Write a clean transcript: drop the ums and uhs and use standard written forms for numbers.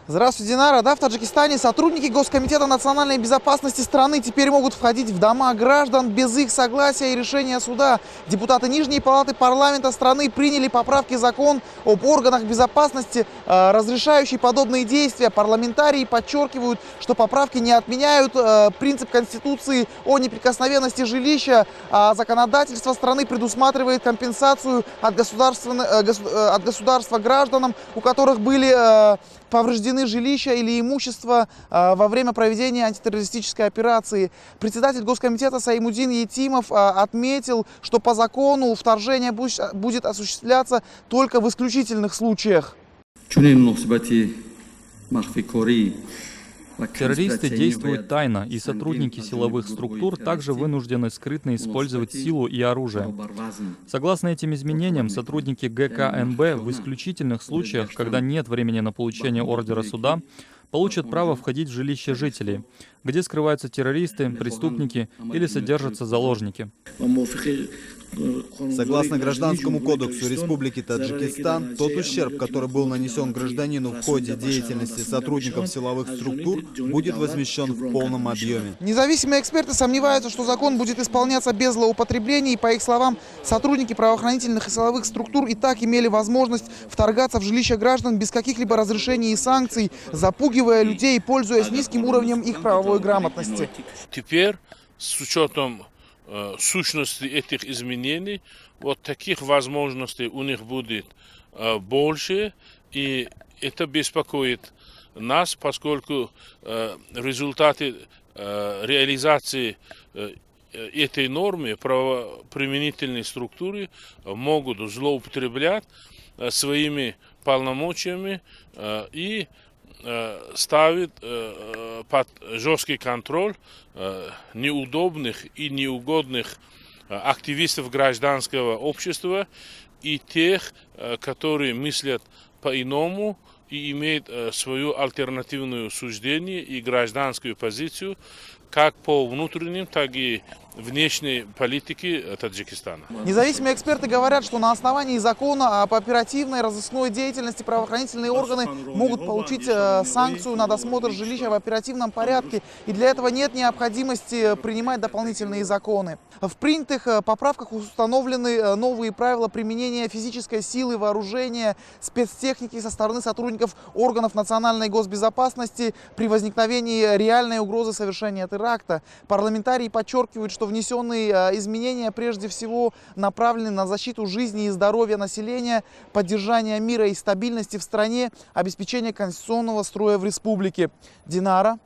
Здравствуйте, Динара. Да, в Таджикистане сотрудники Госкомитета национальной безопасности страны теперь могут входить в дома граждан без их согласия и решения суда. Депутаты Нижней палаты парламента страны приняли поправки в закон об органах безопасности, разрешающий подобные действия. Парламентарии подчеркивают, что поправки не отменяют принцип Конституции о неприкосновенности жилища, а законодательство страны предусматривает компенсацию от государства гражданам, у которых были повреждены жилища или имущество во время проведения антитеррористической операции. Председатель Госкомитета Саимудин Етимов отметил, что по закону вторжение будет осуществляться только в исключительных случаях. Террористы действуют тайно, и сотрудники силовых структур также вынуждены скрытно использовать силу и оружие. Согласно этим изменениям, сотрудники ГКНБ в исключительных случаях, когда нет времени на получение ордера суда, получат право входить в жилища жителей, где скрываются террористы, преступники или содержатся заложники. Согласно Гражданскому кодексу Республики Таджикистан, тот ущерб, который был нанесен гражданину в ходе деятельности сотрудников силовых структур, будет возмещен в полном объеме. Независимые эксперты сомневаются, что закон будет исполняться без злоупотреблений. По их словам, сотрудники правоохранительных и силовых структур и так имели возможность вторгаться в жилища граждан без каких-либо разрешений и санкций, запугивая людей, пользуясь низким уровнем их правовой грамотности. Теперь, с учетом сущности этих изменений, вот таких возможностей у них будет больше, и это беспокоит нас, поскольку результаты реализации этой нормы правоприменительные структуры могут злоупотреблять своими полномочиями и ставит под жесткий контроль неудобных и неугодных активистов гражданского общества и тех, которые мыслят по-иному и имеют свою альтернативную суждение и гражданскую позицию как по внутренним, так и внешней политике Таджикистана. Независимые эксперты говорят, что на основании закона об оперативной разыскной деятельности правоохранительные органы могут получить санкцию на досмотр жилища в оперативном порядке, и для этого нет необходимости принимать дополнительные законы. В принятых поправках установлены новые правила применения физической силы, вооружения, спецтехники со стороны сотрудников органов национальной госбезопасности при возникновении реальной угрозы совершения теракта. Парламентарии подчеркивают, что внесенные изменения прежде всего направлены на защиту жизни и здоровья населения, поддержание мира и стабильности в стране, обеспечение конституционного строя в республике. Динара.